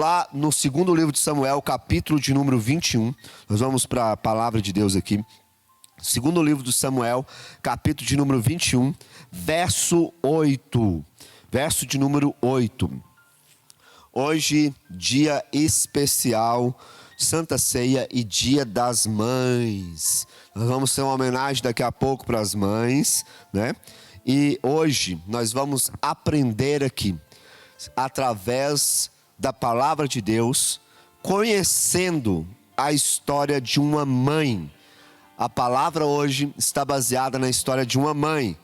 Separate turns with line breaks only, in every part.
Lá no segundo livro de Samuel, capítulo de número 21, nós vamos para a palavra de Deus aqui. Segundo livro de Samuel, capítulo de número 21, verso 8. Verso de número 8. Hoje, dia especial, Santa Ceia e Dia das Mães. Nós vamos ter uma homenagem daqui a pouco para as mães, né? E hoje nós vamos aprender aqui, através da palavra de Deus, conhecendo a história de uma mãe. A palavra hoje está baseada na história de uma mãe.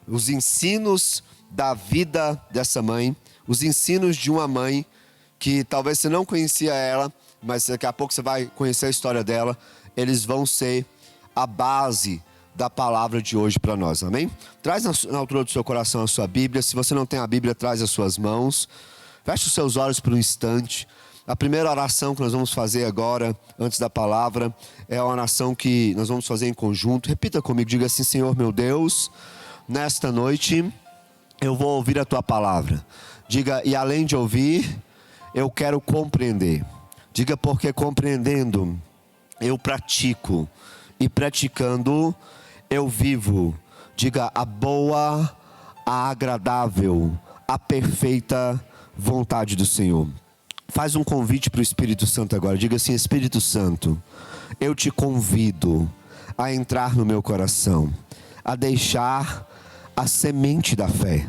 Os ensinos da vida dessa mãe, os ensinos de uma mãe que talvez você não conhecia ela, mas daqui a pouco você vai conhecer a história dela. Eles vão ser a base da palavra de hoje para nós, amém? Traz na altura do seu coração a sua Bíblia. Se você não tem a Bíblia, traz as suas mãos. Feche os seus olhos por um instante. A primeira oração que nós vamos fazer agora, antes da palavra, é a oração que nós vamos fazer em conjunto. Repita comigo, diga assim: Senhor meu Deus, nesta noite eu vou ouvir a Tua palavra. Diga, e além de ouvir, eu quero compreender. Diga, porque compreendendo eu pratico, e praticando eu vivo. Diga, a boa, a agradável, a perfeita vontade do Senhor. Faz um convite para o Espírito Santo agora. Diga assim: Espírito Santo, eu te convido a entrar no meu coração, a deixar a semente da fé,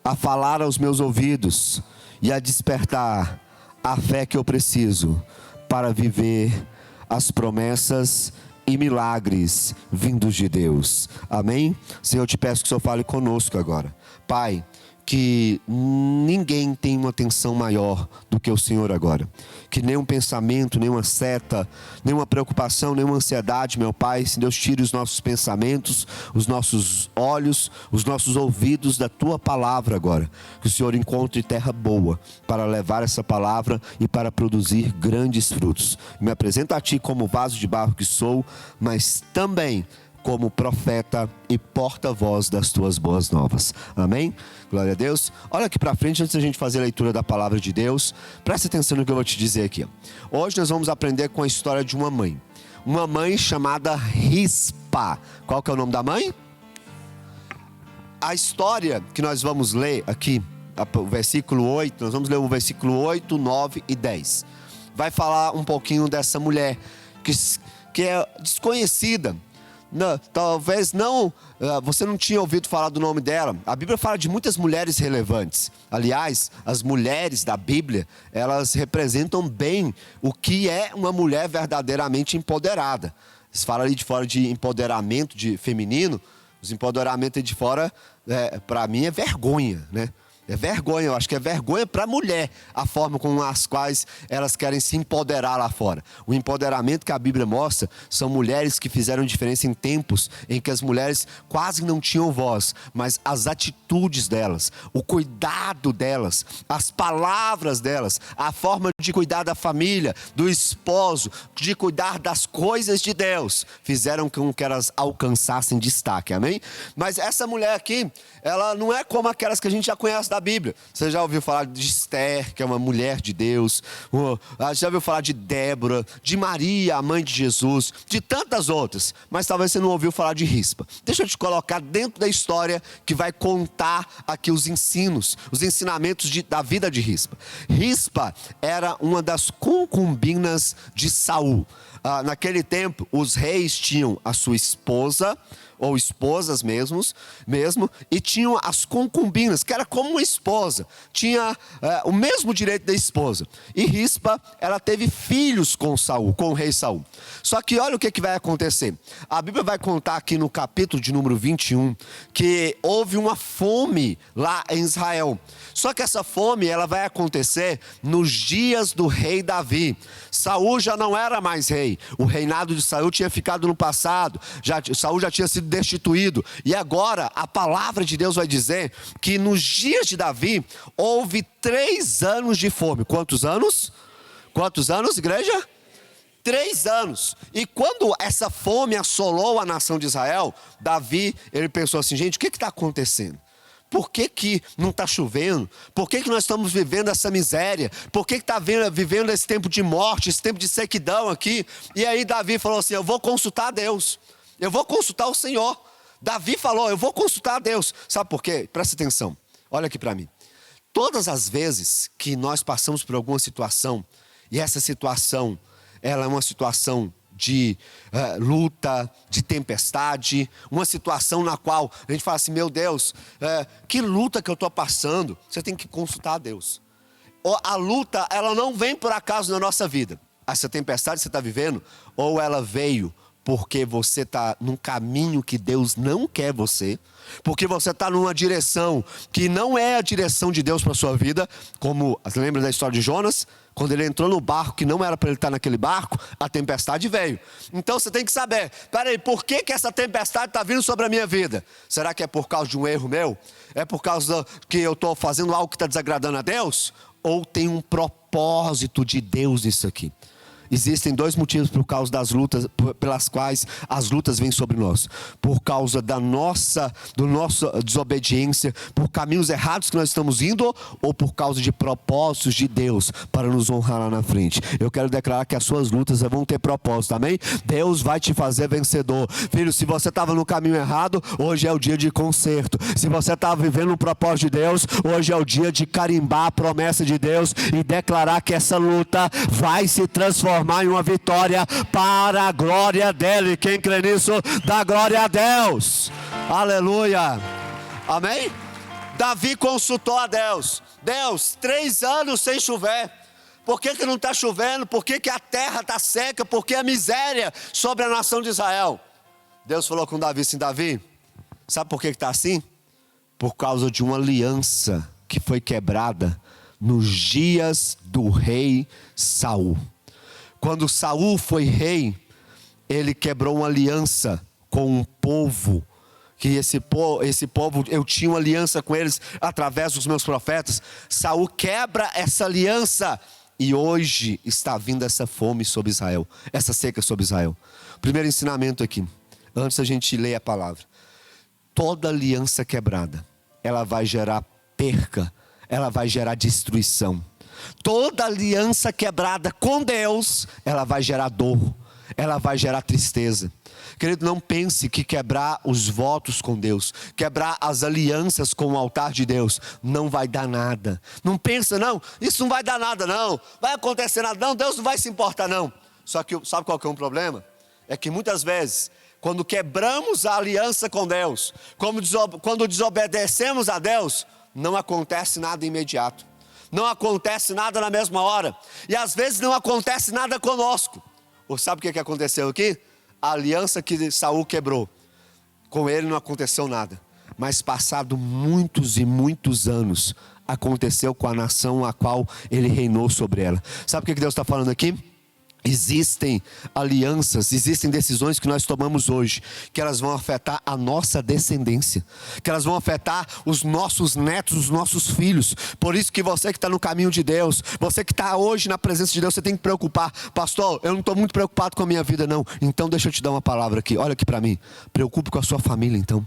a falar aos meus ouvidos e a despertar a fé que eu preciso para viver as promessas e milagres vindos de Deus. Amém? Senhor, eu te peço que o Senhor fale conosco agora. Pai, que ninguém tem uma atenção maior do que o Senhor agora. Que nenhum pensamento, nenhuma seta, nenhuma preocupação, nenhuma ansiedade, meu Pai, se Deus tire os nossos pensamentos, os nossos olhos, os nossos ouvidos da Tua palavra agora. Que o Senhor encontre terra boa para levar essa palavra e para produzir grandes frutos. Me apresento a Ti como vaso de barro que sou, mas também como profeta e porta-voz das Tuas boas novas. Amém? Glória a Deus. Olha aqui para frente, antes da gente fazer a leitura da palavra de Deus. Presta atenção no que eu vou te dizer aqui. Hoje nós vamos aprender com a história de uma mãe. Uma mãe chamada Rispa. Qual que é o nome da mãe? A história que nós vamos ler aqui, o versículo 8, nós vamos ler o versículo 8, 9 e 10. Vai falar um pouquinho dessa mulher que é desconhecida. Não, talvez não, você não tinha ouvido falar do nome dela. A Bíblia fala de muitas mulheres relevantes. Aliás, as mulheres da Bíblia, elas representam bem o que é uma mulher verdadeiramente empoderada. Eles falam ali de fora de empoderamento de feminino. Os empoderamentos de fora, para mim, é vergonha, né? É vergonha, eu acho que é vergonha para a mulher a forma com as quais elas querem se empoderar lá fora. O empoderamento que a Bíblia mostra são mulheres que fizeram diferença em tempos em que as mulheres quase não tinham voz, mas as atitudes delas, o cuidado delas, as palavras delas, a forma de cuidar da família, do esposo, de cuidar das coisas de Deus, fizeram com que elas alcançassem destaque, amém? Mas essa mulher aqui, ela não é como aquelas que a gente já conhece da Bíblia. Você já ouviu falar de Esther, que é uma mulher de Deus? Já ouviu falar de Débora, de Maria, a mãe de Jesus, de tantas outras, mas talvez você não ouviu falar de Rispa. Deixa eu te colocar dentro da história que vai contar aqui os ensinamentos da vida de Rispa. Rispa era uma das concubinas de Saul. Naquele tempo, os reis tinham a sua esposa, ou esposas mesmo, e tinham as concubinas, que era como uma esposa, tinha o mesmo direito da esposa. E Rispa, ela teve filhos com Saul, com o rei Saul. Só que olha o que vai acontecer. A Bíblia vai contar aqui no capítulo de número 21, que houve uma fome lá em Israel. Só que essa fome, ela vai acontecer nos dias do rei Davi. Saul já não era mais rei. O reinado de Saul tinha ficado no passado. Saul já tinha sido destituído. E agora a palavra de Deus vai dizer que nos dias de Davi houve 3 anos de fome. Quantos anos? Quantos anos, igreja? 3 anos. E quando essa fome assolou a nação de Israel, Davi, ele pensou assim: gente, o que está acontecendo? por que não está chovendo? Por que nós estamos vivendo essa miséria? Por que está vivendo esse tempo de morte, esse tempo de sequidão aqui? E aí Davi falou assim, eu vou consultar a Deus, eu vou consultar o Senhor. Davi falou, eu vou consultar a Deus. Sabe por quê? Presta atenção, olha aqui para mim. Todas as vezes que nós passamos por alguma situação, e essa situação, ela é uma situação de luta, de tempestade, uma situação na qual a gente fala assim, meu Deus, que luta que eu estou passando, você tem que consultar a Deus. A luta, ela não vem por acaso na nossa vida. Essa tempestade que você está vivendo, ou ela veio porque você está num caminho que Deus não quer você, porque você está numa direção que não é a direção de Deus para a sua vida, como, você lembra da história de Jonas? Quando ele entrou no barco, que não era para ele estar naquele barco, a tempestade veio. Então você tem que saber, peraí, por que essa tempestade está vindo sobre a minha vida? Será que é por causa de um erro meu? É por causa que eu estou fazendo algo que está desagradando a Deus? Ou tem um propósito de Deus nisso aqui? Existem dois motivos por causa das lutas, pelas quais as lutas vêm sobre nós. Por causa da nossa desobediência, por caminhos errados que nós estamos indo, ou por causa de propósitos de Deus para nos honrar lá na frente. Eu quero declarar que as suas lutas vão ter propósito, amém? Deus vai te fazer vencedor. Filho, se você estava no caminho errado, hoje é o dia de conserto. Se você estava vivendo um propósito de Deus, hoje é o dia de carimbar a promessa de Deus e declarar que essa luta vai se transformar em uma vitória para a glória dele. Quem crê nisso, dá glória a Deus. Aleluia. Amém? Davi consultou a Deus. Deus, 3 anos sem chover. Por que não está chovendo? Por que a terra está seca? Por que a miséria sobre a nação de Israel? Deus falou com Davi assim, Davi, sabe por que está assim? Por causa de uma aliança que foi quebrada nos dias do rei Saul. Quando Saul foi rei, ele quebrou uma aliança com um povo, que esse povo, eu tinha uma aliança com eles através dos meus profetas. Saul quebra essa aliança e hoje está vindo essa fome sobre Israel, essa seca sobre Israel. Primeiro ensinamento aqui, antes da gente ler a palavra. Toda aliança quebrada, ela vai gerar perca, ela vai gerar destruição. Toda aliança quebrada com Deus, ela vai gerar dor, ela vai gerar tristeza. Querido, não pense que quebrar os votos com Deus, quebrar as alianças com o altar de Deus, não vai dar nada. Não pensa, não, isso não vai dar nada não, vai acontecer nada não, Deus não vai se importar não. Só que sabe qual que é um problema? É que muitas vezes, quando quebramos a aliança com Deus, quando desobedecemos a Deus, não acontece nada imediato. Não acontece nada na mesma hora. E às vezes não acontece nada conosco. Ou sabe o que aconteceu aqui? A aliança que Saul quebrou, com ele não aconteceu nada. Mas passado muitos e muitos anos, aconteceu com a nação a qual ele reinou sobre ela. Sabe o que Deus está falando aqui? Existem alianças, existem decisões que nós tomamos hoje, que elas vão afetar a nossa descendência, que elas vão afetar os nossos netos, os nossos filhos. Por isso que você que está no caminho de Deus, você que está hoje na presença de Deus, você tem que preocupar. Pastor, eu não estou muito preocupado com a minha vida não. Então deixa eu te dar uma palavra aqui, olha aqui para mim. Preocupe com a sua família então.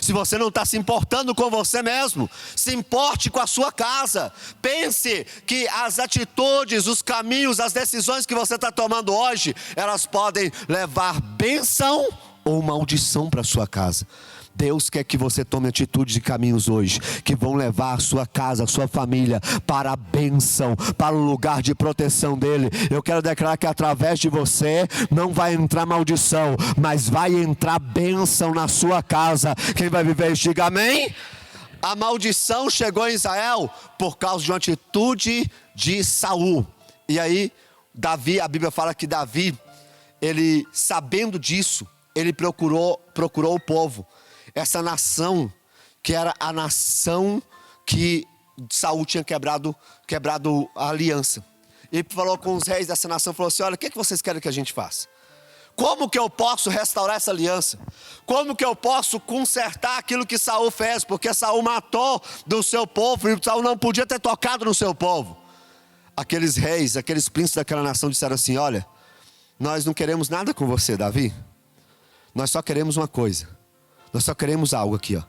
Se você não está se importando com você mesmo, se importe com a sua casa. Pense que as atitudes, os caminhos, as decisões que você está tomando hoje, elas podem levar bênção ou maldição para a sua casa. Deus quer que você tome atitudes e caminhos hoje, que vão levar a sua casa, a sua família, para a bênção, para o lugar de proteção dEle. Eu quero declarar que através de você, não vai entrar maldição, mas vai entrar bênção na sua casa. Quem vai viver isso, diga amém. A maldição chegou em Israel, por causa de uma atitude de Saul. E aí, Davi, a Bíblia fala que Davi, ele sabendo disso, ele procurou o povo. Essa nação, que era a nação que Saul tinha quebrado a aliança. E falou com os reis dessa nação, falou assim, olha, o que vocês querem que a gente faça? Como que eu posso restaurar essa aliança? Como que eu posso consertar aquilo que Saul fez? Porque Saul matou do seu povo, e Saul não podia ter tocado no seu povo. Aqueles reis, aqueles príncipes daquela nação disseram assim, olha, nós não queremos nada com você, Davi. Nós só queremos uma coisa. Nós só queremos algo aqui, ó.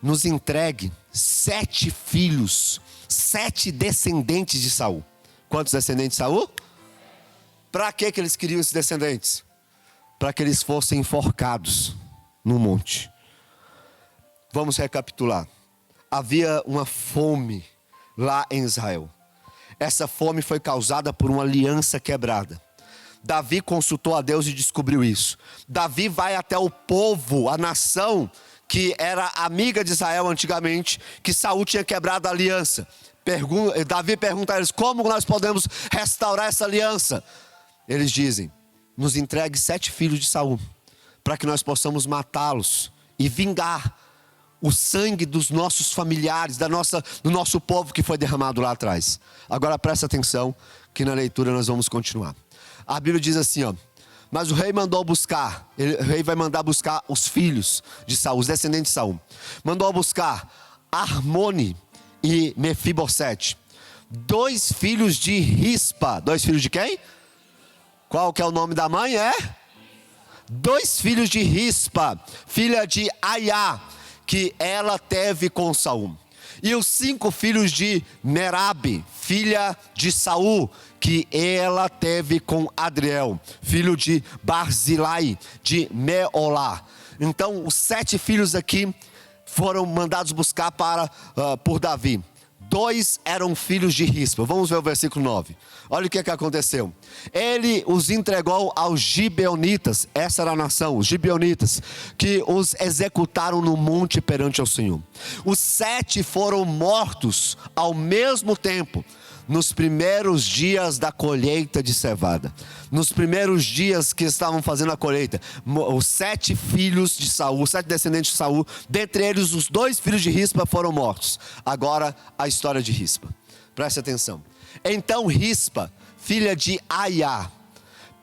nos entregue 7 filhos, 7 descendentes de Saul. Quantos descendentes de Saul? Para que eles queriam esses descendentes? Para que eles fossem enforcados no monte. Vamos recapitular. Havia uma fome lá em Israel. Essa fome foi causada por uma aliança quebrada. Davi consultou a Deus e descobriu isso. Davi vai até o povo, a nação que era amiga de Israel antigamente, que Saul tinha quebrado a aliança. Davi pergunta a eles: como nós podemos restaurar essa aliança? Eles dizem: nos entregue 7 filhos de Saul, para que nós possamos matá-los e vingar o sangue dos nossos familiares, do nosso povo que foi derramado lá atrás. Agora presta atenção, que na leitura nós vamos continuar. A Bíblia diz assim, ó: mas o rei mandou buscar, o rei vai mandar buscar os filhos de Saul, os descendentes de Saul. Mandou buscar Armone e Mefibosete, 2 filhos de Rispa. 2 filhos de quem? Qual que é o nome da mãe? 2 filhos de Rispa, filha de Aiá, que ela teve com Saul. E os 5 filhos de Merabe, filha de Saul, que ela teve com Adriel, filho de Barzilai, de Meolá. Então, os 7 filhos aqui foram mandados buscar por Davi. 2 eram filhos de Rispa. Vamos ver o versículo 9. Olha o que aconteceu. Ele os entregou aos gibeonitas. Essa era a nação, os gibeonitas, que os executaram no monte perante o Senhor. Os 7 foram mortos ao mesmo tempo, nos primeiros dias da colheita de cevada. Nos primeiros dias que estavam fazendo a colheita, os 7 filhos de Saul, 7 descendentes de Saul, dentre eles os 2 filhos de Rispa foram mortos. Agora a história de Rispa, preste atenção. Então Rispa, filha de Aiá,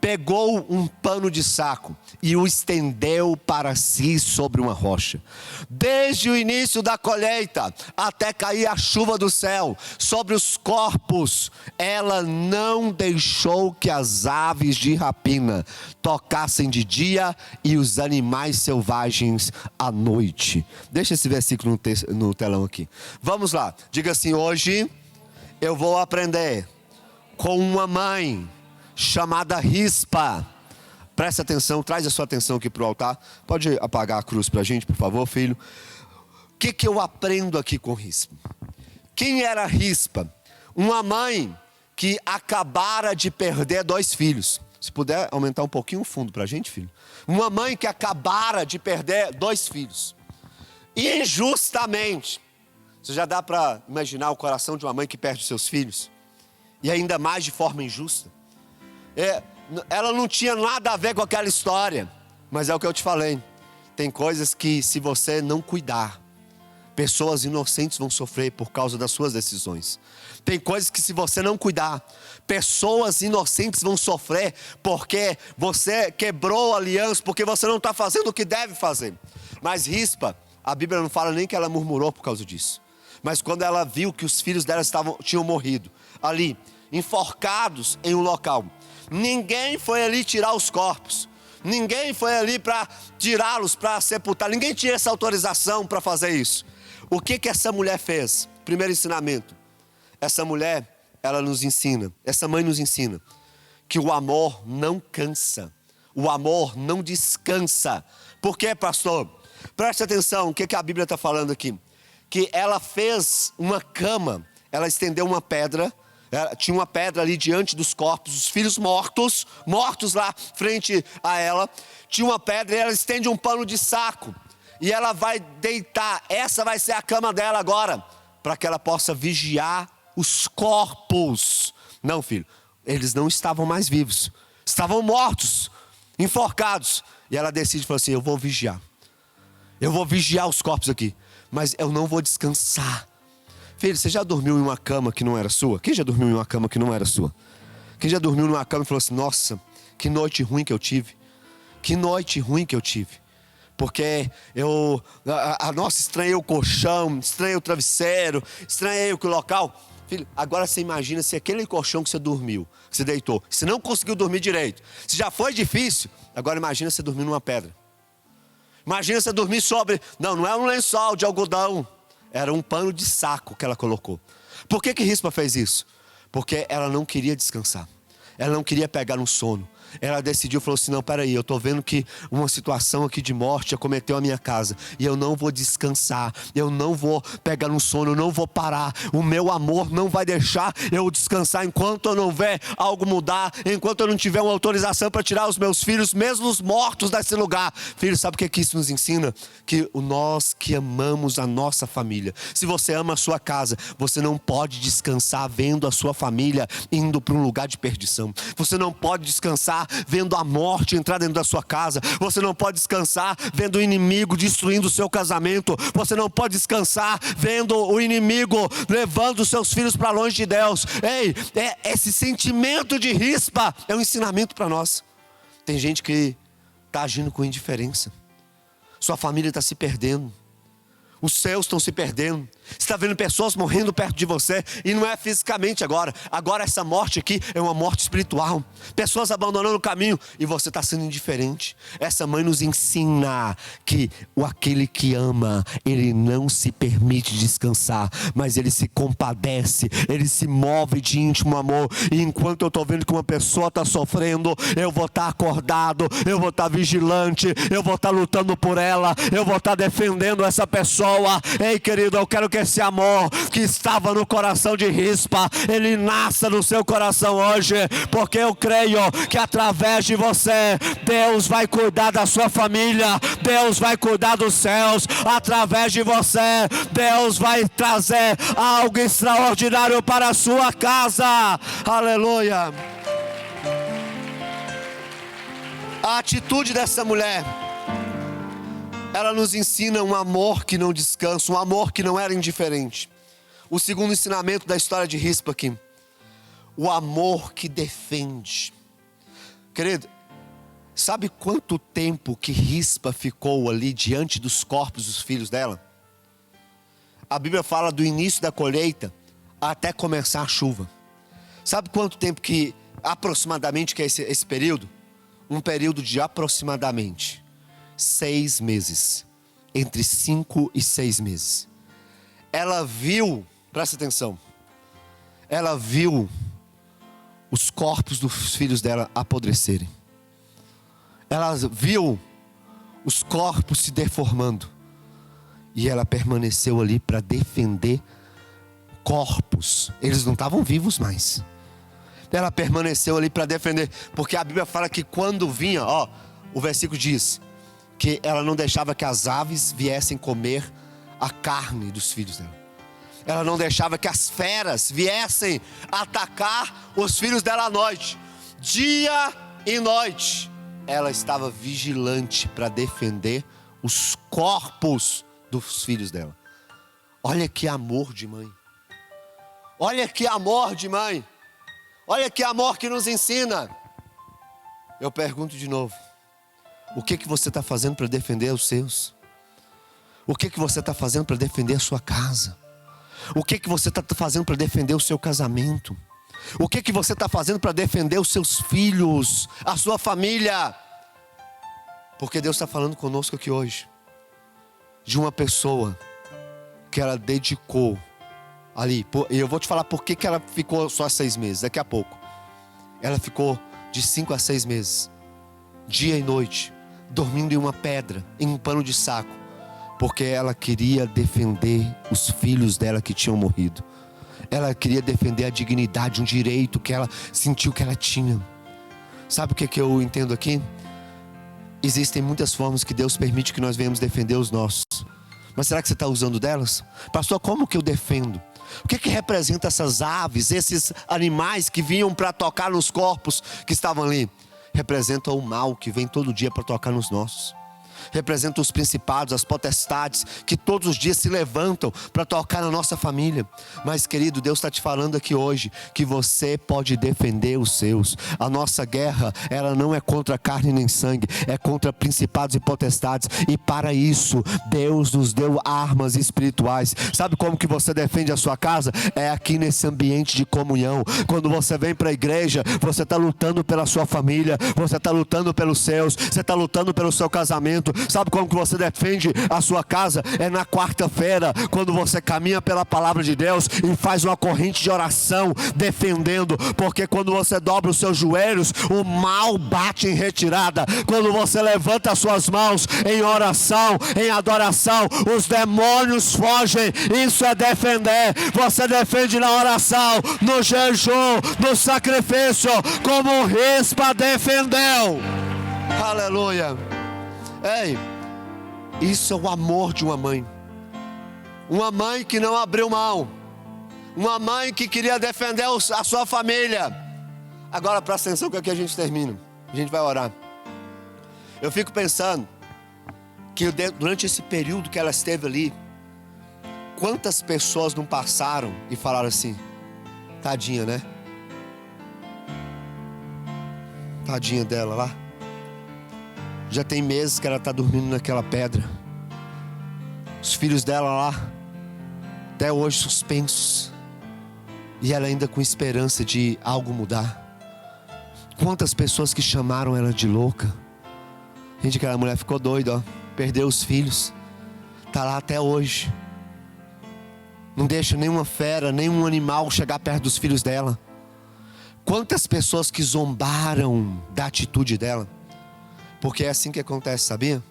pegou um pano de saco e o estendeu para si sobre uma rocha. Desde o início da colheita até cair a chuva do céu sobre os corpos, ela não deixou que as aves de rapina tocassem de dia e os animais selvagens à noite. Deixa esse versículo no telão aqui. Vamos lá, diga assim: hoje eu vou aprender com uma mãe chamada Rispa. Presta atenção, traz a sua atenção aqui para o altar. Pode apagar a cruz para a gente, por favor, filho. O que eu aprendo aqui com Rispa? Quem era Rispa? Uma mãe que acabara de perder 2 filhos. Se puder aumentar um pouquinho o fundo para a gente, filho. Uma mãe que acabara de perder 2 filhos. Injustamente. Você já dá para imaginar o coração de uma mãe que perde seus filhos? E ainda mais de forma injusta. Ela não tinha nada a ver com aquela história, mas é o que eu te falei. Tem coisas que, se você não cuidar, pessoas inocentes vão sofrer por causa das suas decisões. Tem coisas que, se você não cuidar, pessoas inocentes vão sofrer porque você quebrou a aliança, porque você não está fazendo o que deve fazer. Mas Rispa, a Bíblia não fala nem que ela murmurou por causa disso. Mas quando ela viu que os filhos dela tinham morrido ali, enforcados em um local, ninguém foi ali tirar os corpos. Ninguém foi ali para tirá-los, para sepultar. Ninguém tinha essa autorização para fazer isso. O que essa mulher fez? Primeiro ensinamento. Essa mulher, ela nos ensina, essa mãe nos ensina que o amor não cansa. O amor não descansa. Por quê, pastor? Preste atenção, o que a Bíblia está falando aqui? Que ela fez uma cama, ela estendeu uma pedra. Tinha uma pedra ali diante dos corpos, os filhos mortos lá frente a ela. Tinha uma pedra e ela estende um pano de saco. E ela vai deitar, essa vai ser a cama dela agora, para que ela possa vigiar os corpos. Não, filho, eles não estavam mais vivos, estavam mortos, enforcados. E ela decide, fala assim: eu vou vigiar os corpos aqui, mas eu não vou descansar. Filho, você já dormiu em uma cama que não era sua? Quem já dormiu em uma cama que não era sua? Quem já dormiu numa cama e falou assim: nossa, que noite ruim que eu tive. Que noite ruim que eu tive. Porque nossa, estranhei o colchão, estranhei o travesseiro, estranhei o local. Filho, agora você imagina se aquele colchão que você dormiu, que você deitou, você não conseguiu dormir direito, se já foi difícil, agora imagina você dormir numa pedra. Imagina você dormir sobre... Não é um lençol de algodão. Era um pano de saco que ela colocou. Por que Rispa fez isso? Porque ela não queria descansar. Ela não queria pegar no sono. Ela decidiu, falou assim, não, peraí, eu estou vendo que uma situação aqui de morte acometeu a minha casa. E eu não vou descansar, eu não vou pegar no sono, eu não vou parar. O meu amor não vai deixar eu descansar enquanto eu não ver algo mudar. Enquanto eu não tiver uma autorização para tirar os meus filhos, mesmo os mortos desse lugar. Filho, sabe o que isso nos ensina? Que nós que amamos a nossa família. Se você ama a sua casa, você não pode descansar vendo a sua família indo para um lugar de perdição. Você não pode descansar vendo a morte entrar dentro da sua casa. Você não pode descansar vendo o inimigo destruindo o seu casamento. Você não pode descansar vendo o inimigo levando os seus filhos para longe de Deus. Ei, esse sentimento de Rispa é um ensinamento para nós. Tem gente que está agindo com indiferença. Sua família está se perdendo. Os seus estão se perdendo. Você está vendo pessoas morrendo perto de você. E não é fisicamente agora. Agora essa morte aqui é uma morte espiritual. Pessoas abandonando o caminho. E você está sendo indiferente. Essa mãe nos ensina que aquele que ama, ele não se permite descansar. Mas ele se compadece. Ele se move de íntimo amor. E enquanto eu estou vendo que uma pessoa está sofrendo, eu vou estar acordado. Eu vou estar vigilante. Eu vou estar lutando por ela. Eu vou estar defendendo essa pessoa. Ei, querido, eu quero que esse amor que estava no coração de Rispa, ele nasça no seu coração hoje, porque eu creio que através de você, Deus vai cuidar da sua família, Deus vai cuidar dos céus, através de você, Deus vai trazer algo extraordinário para a sua casa. Aleluia. A atitude dessa mulher, ela nos ensina um amor que não descansa, um amor que não era indiferente. O segundo ensinamento da história de Rispa aqui, o amor que defende. Querido, sabe quanto tempo que Rispa ficou ali diante dos corpos dos filhos dela? A Bíblia fala do início da colheita até começar a chuva. Sabe quanto tempo que aproximadamente que é esse período? Um período de aproximadamente 6 meses, entre 5 e 6 meses. Ela viu, presta atenção, ela viu os corpos dos filhos dela apodrecerem. Ela viu os corpos se deformando. E ela permaneceu ali para defender corpos. Eles não estavam vivos mais. Ela permaneceu ali para defender, porque a Bíblia fala que quando vinha, o versículo diz que ela não deixava que as aves viessem comer a carne dos filhos dela. Ela não deixava que as feras viessem atacar os filhos dela à noite. Dia e noite, ela estava vigilante para defender os corpos dos filhos dela. Olha que amor de mãe. Olha que amor de mãe. Olha que amor que nos ensina. Eu pergunto de novo. O que você está fazendo para defender os seus? O que você está fazendo para defender a sua casa? O que você está fazendo para defender o seu casamento? O que você está fazendo para defender os seus filhos, a sua família? Porque Deus está falando conosco aqui hoje de uma pessoa que ela dedicou ali. E eu vou te falar por que ela ficou só 6 meses, daqui a pouco. Ela ficou de 5 a 6 meses, dia e noite, dormindo em uma pedra, em um pano de saco, porque ela queria defender os filhos dela que tinham morrido. Ela queria defender a dignidade, um direito que ela sentiu que ela tinha. Sabe o que eu entendo aqui? Existem muitas formas que Deus permite que nós venhamos defender os nossos. Mas será que você está usando delas? Pastor, como que eu defendo? O que representa essas aves, esses animais que vinham para tocar nos corpos que estavam ali? Representa o mal que vem todo dia para tocar nos nossos. Representa os principados, as potestades que todos os dias se levantam para tocar na nossa família. Mas querido, Deus está te falando aqui hoje que você pode defender os seus. A nossa guerra, ela não é contra carne nem sangue, é contra principados e potestades. E para isso Deus nos deu armas espirituais. Sabe como que você defende a sua casa? É aqui nesse ambiente de comunhão. Quando você vem para a igreja, você está lutando pela sua família, você está lutando pelos seus, você está lutando pelo seu casamento, momento. Sabe como que você defende a sua casa? É na quarta-feira, quando você caminha pela palavra de Deus e faz uma corrente de oração defendendo, porque quando você dobra os seus joelhos, o mal bate em retirada. Quando você levanta as suas mãos em oração, em adoração, os demônios fogem. Isso é defender. Você defende na oração, no jejum, no sacrifício, como Rispa defendeu. Aleluia. Ei, isso é o amor de uma mãe. Uma mãe que não abriu mão. Uma mãe que queria defender a sua família. Agora presta atenção que aqui a gente termina. A gente vai orar. Eu fico pensando que durante esse período que ela esteve ali, quantas pessoas não passaram e falaram assim: tadinha, né? Tadinha dela lá. Já tem meses que ela está dormindo naquela pedra. Os filhos dela lá, até hoje suspensos. E ela ainda com esperança de algo mudar. Quantas pessoas que chamaram ela de louca. Gente, aquela mulher ficou doida, ó. Perdeu os filhos. Está lá até hoje. Não deixa nenhuma fera, nenhum animal chegar perto dos filhos dela. Quantas pessoas que zombaram da atitude dela. Porque é assim que acontece, sabia?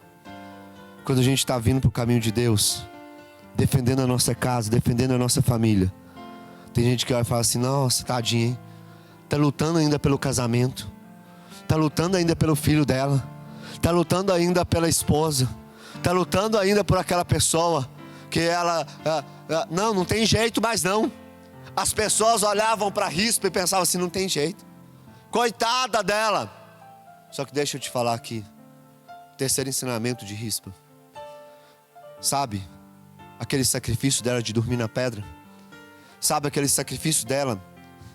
Quando a gente está vindo para o caminho de Deus, defendendo a nossa casa, defendendo a nossa família, tem gente que vai falar assim: nossa, tadinha, hein? Está lutando ainda pelo casamento, está lutando ainda pelo filho dela, está lutando ainda pela esposa, está lutando ainda por aquela pessoa que ela, não tem jeito mais não. As pessoas olhavam para Rispa e pensavam assim: não tem jeito, coitada dela. Só que deixa eu te falar aqui, terceiro ensinamento de Rispa. Sabe aquele sacrifício dela de dormir na pedra? Sabe aquele sacrifício dela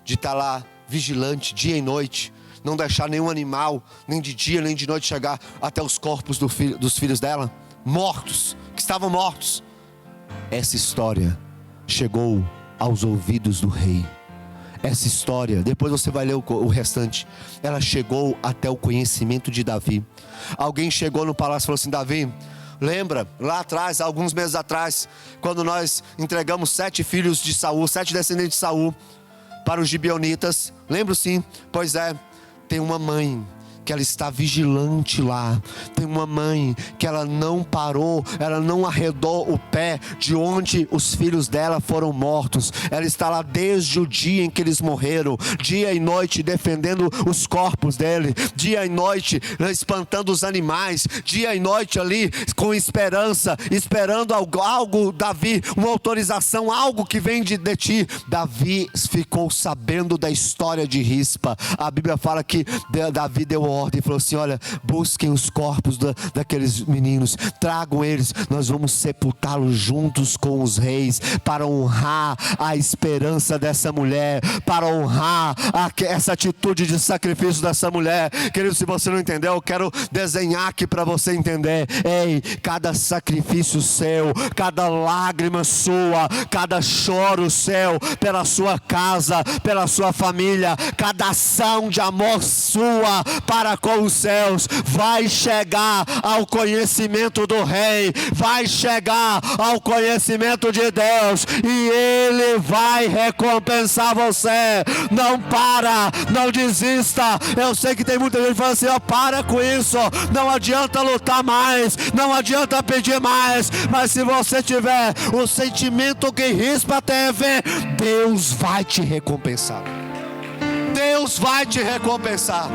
de estar lá vigilante dia e noite, não deixar nenhum animal, nem de dia nem de noite, chegar até os corpos dos filhos dela, mortos, que estavam mortos? Essa história chegou aos ouvidos do rei. Essa história, depois você vai ler o restante, ela chegou até o conhecimento de Davi. Alguém chegou no palácio e falou assim: Davi, lembra lá atrás, alguns meses atrás, quando nós entregamos 7 filhos de Saul, 7 descendentes de Saul para os gibeonitas? Lembro sim. Pois é, tem uma mãe que ela está vigilante lá. Tem uma mãe que ela não parou, ela não arredou o pé de onde os filhos dela foram mortos. Ela está lá desde o dia em que eles morreram, dia e noite defendendo os corpos dele, dia e noite espantando os animais, dia e noite ali com esperança, esperando algo, Davi, uma autorização, algo que vem de ti. Davi ficou sabendo da história de Rispa. A Bíblia fala que Davi deu ordem e falou assim: olha, busquem os corpos daqueles meninos, tragam eles, nós vamos sepultá-los juntos com os reis, para honrar a esperança dessa mulher, para honrar essa atitude de sacrifício dessa mulher. Querido, se você não entendeu, eu quero desenhar aqui para você entender. Ei, cada sacrifício seu, cada lágrima sua, cada choro seu pela sua casa, pela sua família, cada ação de amor sua para com os céus, vai chegar ao conhecimento do rei, vai chegar ao conhecimento de Deus, e Ele vai recompensar você. Não para, não desista. Eu sei que tem muita gente falando assim: ó, para com isso, não adianta lutar mais, não adianta pedir mais. Mas se você tiver o sentimento que Rispa teve, Deus vai te recompensar. Deus vai te recompensar.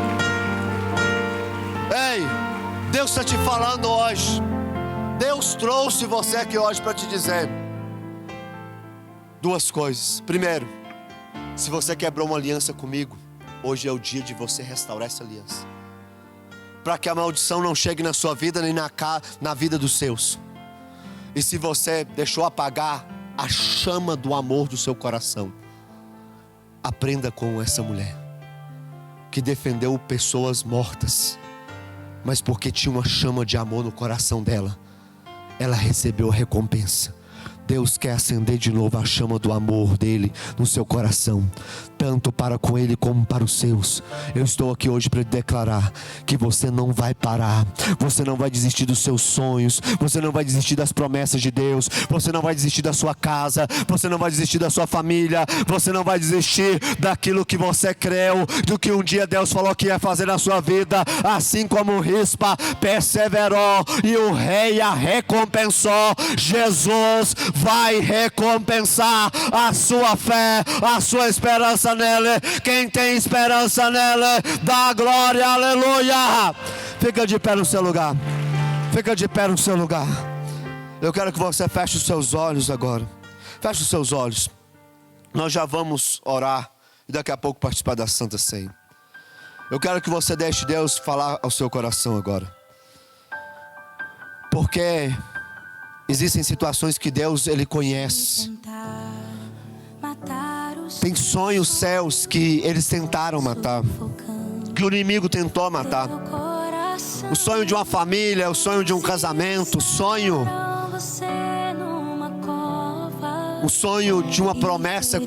Ei, Deus está te falando hoje. Deus trouxe você aqui hoje para te dizer 2 coisas. Primeiro, se você quebrou uma aliança comigo, hoje é o dia de você restaurar essa aliança, para que a maldição não chegue na sua vida, nem na vida dos seus. E se você deixou apagar a chama do amor do seu coração, aprenda com essa mulher que defendeu pessoas mortas, mas porque tinha uma chama de amor no coração dela, ela recebeu a recompensa. Deus quer acender de novo a chama do amor dele no seu coração, tanto para com ele como para os seus. Eu estou aqui hoje para declarar que você não vai parar, você não vai desistir dos seus sonhos, você não vai desistir das promessas de Deus, você não vai desistir da sua casa, você não vai desistir da sua família, você não vai desistir daquilo que você creu, do que um dia Deus falou que ia fazer na sua vida. Assim como Rispa perseverou e o rei a recompensou, Jesus vai recompensar a sua fé, a sua esperança nele. Quem tem esperança nele, dá glória, aleluia. Fica de pé no seu lugar, fica de pé no seu lugar. Eu quero que você feche os seus olhos agora. Feche os seus olhos. Nós já vamos orar e daqui a pouco participar da Santa Ceia. Eu quero que você deixe Deus falar ao seu coração agora. Porque existem situações que Deus, Ele conhece. Tem sonhos céus que eles tentaram matar, que o inimigo tentou matar. O sonho de uma família, o sonho de um casamento, o sonho de uma promessa com